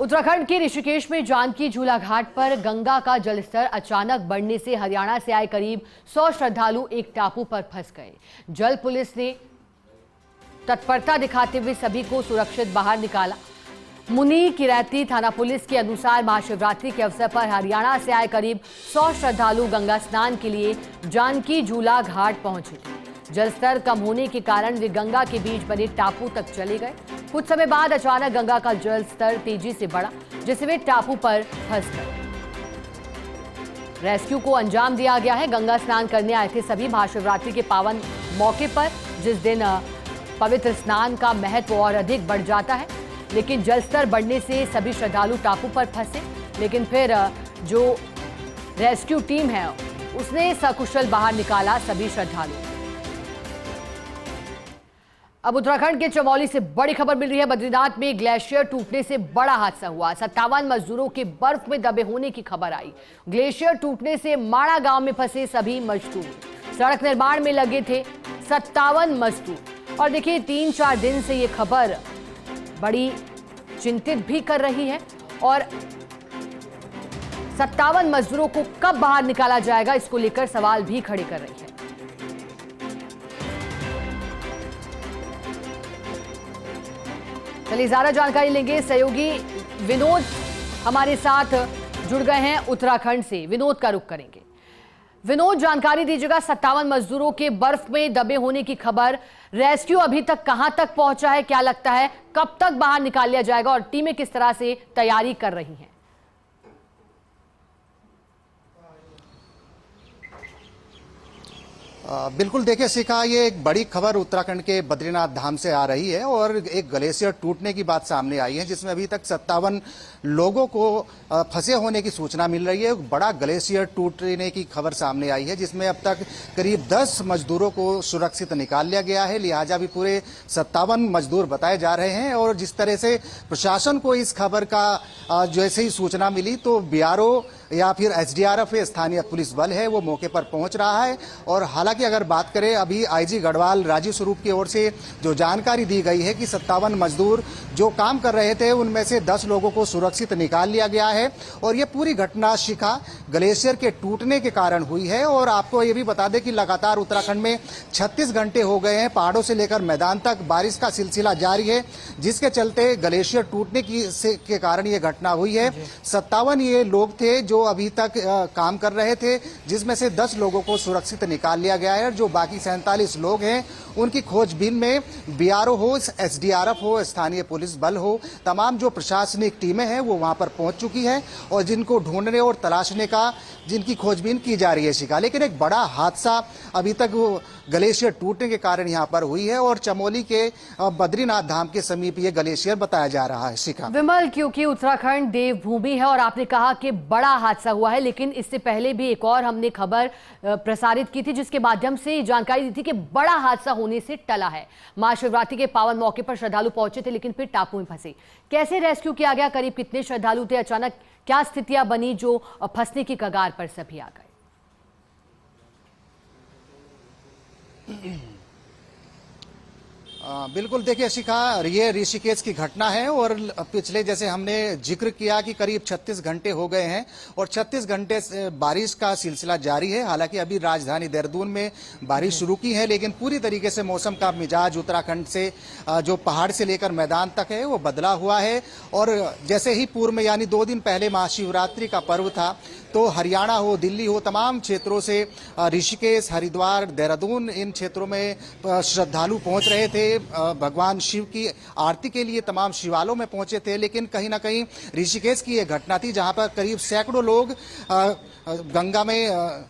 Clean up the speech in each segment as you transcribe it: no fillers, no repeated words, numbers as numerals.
उत्तराखंड के ऋषिकेश में जानकी झूला घाट पर गंगा का जलस्तर अचानक बढ़ने से हरियाणा से आए करीब 100 श्रद्धालु एक टापू पर फंस गए। जल पुलिस ने तत्परता दिखाते हुए सभी को सुरक्षित बाहर निकाला। मुनी किरैती थाना पुलिस के अनुसार महाशिवरात्रि के अवसर पर हरियाणा से आए करीब 100 श्रद्धालु गंगा स्नान के लिए जानकी झूला घाट पहुंचे थे। जलस्तर कम होने के कारण वे गंगा के बीच बने टापू तक चले गए। कुछ समय बाद अचानक गंगा का जल स्तर तेजी से बढ़ा, जिससे वे टापू पर फंस गए। रेस्क्यू को अंजाम दिया गया है। गंगा स्नान करने आए थे सभी महाशिवरात्रि के पावन मौके पर, जिस दिन पवित्र स्नान का महत्व और अधिक बढ़ जाता है। लेकिन जलस्तर बढ़ने से सभी श्रद्धालु टापू पर फंसे, लेकिन फिर जो रेस्क्यू टीम है उसने सकुशल बाहर निकाला सभी श्रद्धालु। अब उत्तराखंड के चमोली से बड़ी खबर मिल रही है। बद्रीनाथ में ग्लेशियर टूटने से बड़ा हादसा हुआ। 57 मजदूरों के बर्फ में दबे होने की खबर आई। ग्लेशियर टूटने से माणा गांव में फंसे सभी मजदूर। सड़क निर्माण में लगे थे 57 मजदूर। और देखिए 3-4 दिन से ये खबर बड़ी चिंतित भी कर रही है और 57 मजदूरों को कब बाहर निकाला जाएगा, इसको लेकर सवाल भी खड़े कर रही है। चलिए ज्यादा जानकारी लेंगे। सहयोगी विनोद हमारे साथ जुड़ गए हैं उत्तराखंड से। विनोद का रुख करेंगे। विनोद, जानकारी दीजिएगा। 57 मजदूरों के बर्फ में दबे होने की खबर, रेस्क्यू अभी तक कहां तक पहुंचा है, क्या लगता है कब तक बाहर निकाल लिया जाएगा और टीमें किस तरह से तैयारी कर रही हैं? बिल्कुल देखिए शिखा, ये एक बड़ी खबर उत्तराखंड के बद्रीनाथ धाम से आ रही है और एक ग्लेशियर टूटने की बात सामने आई है, जिसमें अभी तक 57 लोगों को फंसे होने की सूचना मिल रही है। एक बड़ा ग्लेशियर टूटने की खबर सामने आई है, जिसमें अब तक करीब 10 मजदूरों को सुरक्षित निकाल लिया गया है। लिहाजा भी पूरे 57 मजदूर बताए जा रहे हैं। और जिस तरह से प्रशासन को इस खबर का जैसे ही सूचना मिली तो बीआरओ या फिर एसडीआरएफ स्थानीय पुलिस बल है वो मौके पर पहुंच रहा है। और हालांकि अगर बात करें, अभी आईजी गढ़वाल राजीव स्वरूप की ओर से जो जानकारी दी गई है कि 57 मजदूर जो काम कर रहे थे उनमें से 10 लोगों को सुरक्षित निकाल लिया गया है। और ये पूरी घटना शिखा ग्लेशियर के टूटने के कारण हुई है। और आपको ये भी बता दें कि लगातार उत्तराखंड में 36 घंटे हो गए हैं, पहाड़ों से लेकर मैदान तक बारिश का सिलसिला जारी है, जिसके चलते ग्लेशियर टूटने के कारण ये घटना हुई है। 57 ये लोग थे जो अभी तक काम कर रहे थे, जिसमें से 10 लोगों को सुरक्षित निकाल लिया गया है। जो बाकी 47 लोग हैं उनकी खोजबीन में बीआरओ हो, एसडीआरएफ हो, स्थानीय पुलिस बल हो, तमाम जो प्रशासनिक टीमें हैं वो वहां पर पहुंच चुकी हैं और जिनको ढूंढने और तलाशने का जिनकी खोजबीन की जा रही है शिखा। लेकिन एक बड़ा हादसा अभी तक ग्लेशियर टूटने के कारण यहां पर हुई है और चमोली के बद्रीनाथ धाम के समीप ये ग्लेशियर बताया जा रहा है शिखा। विमल, क्योंकि उत्तराखंड देवभूमि है और आपने कहा कि बड़ा हादसा हुआ है, लेकिन इससे पहले भी एक और हमने खबर प्रसारित की थी जिसके माध्यम से जानकारी दी थी कि बड़ा हादसा होने से टला है। महाशिवरात्रि के पावन मौके पर श्रद्धालु पहुंचे थे, लेकिन फिर टापू में फंसे। कैसे रेस्क्यू किया गया, करीब कितने श्रद्धालु थे, अचानक क्या स्थितियां बनी जो फंसने की कगार पर सभी आ गए? बिल्कुल देखिए शिखा, ये ऋषिकेश की घटना है और पिछले जैसे हमने जिक्र किया कि करीब 36 घंटे हो गए हैं और 36 घंटे से बारिश का सिलसिला जारी है। हालांकि अभी राजधानी देहरादून में बारिश शुरू की है, लेकिन पूरी तरीके से मौसम का मिजाज उत्तराखंड से जो पहाड़ से लेकर मैदान तक है वो बदला हुआ है। और जैसे ही पूर्व में यानी 2 दिन पहले महाशिवरात्रि का पर्व था तो हरियाणा हो, दिल्ली हो, तमाम क्षेत्रों से ऋषिकेश, हरिद्वार, देहरादून इन क्षेत्रों में श्रद्धालु पहुंच रहे थे। भगवान शिव की आरती के लिए तमाम शिवालयों में पहुंचे थे। लेकिन कहीं ना कहीं ऋषिकेश की यह घटना थी जहां पर करीब सैकड़ों लोग गंगा में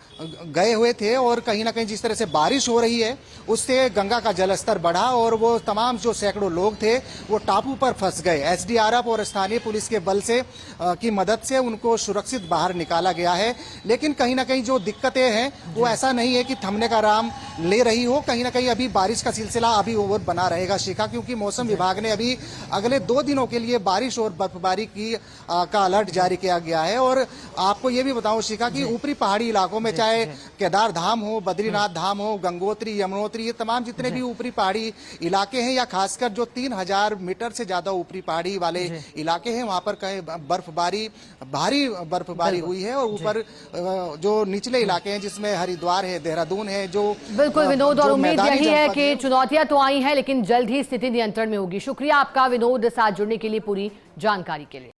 गए हुए थे और कहीं ना कहीं जिस तरह से बारिश हो रही है उससे गंगा का जलस्तर बढ़ा और वो तमाम जो सैकड़ों लोग थे वो टापू पर फंस गए। एसडीआरएफ और स्थानीय पुलिस के बल से की मदद से उनको सुरक्षित बाहर निकाला गया है। लेकिन कहीं ना कहीं जो दिक्कतें हैं वो ऐसा नहीं है कि थमने का नाम ले रही हो। कहीं ना कहीं अभी बारिश का सिलसिला अभी और बना बना रहेगा शिखा, क्योंकि मौसम विभाग ने अभी अगले 2 दिनों के लिए बारिश और बर्फबारी का अलर्ट जारी किया गया है। और आपको ये भी बताऊं शिखा कि ऊपरी पहाड़ी इलाकों में चाहे केदार धाम हो, बद्रीनाथ धाम हो, गंगोत्री, यमुनोत्री, ये तमाम जितने भी ऊपरी पहाड़ी इलाके हैं या खासकर जो 3000 मीटर से ज्यादा ऊपरी पहाड़ी वाले इलाके हैं वहां पर कहीं भारी बर्फबारी हुई है। और ऊपर जो निचले इलाके हैं जिसमें हरिद्वार है, देहरादून है, जो बिल्कुल विनोद, और उम्मीद यही है जनपद कि चुनौतियां तो आई हैं लेकिन जल्द ही स्थिति नियंत्रण में होगी। शुक्रिया आपका विनोद, साथ जुड़ने के लिए, पूरी जानकारी के लिए।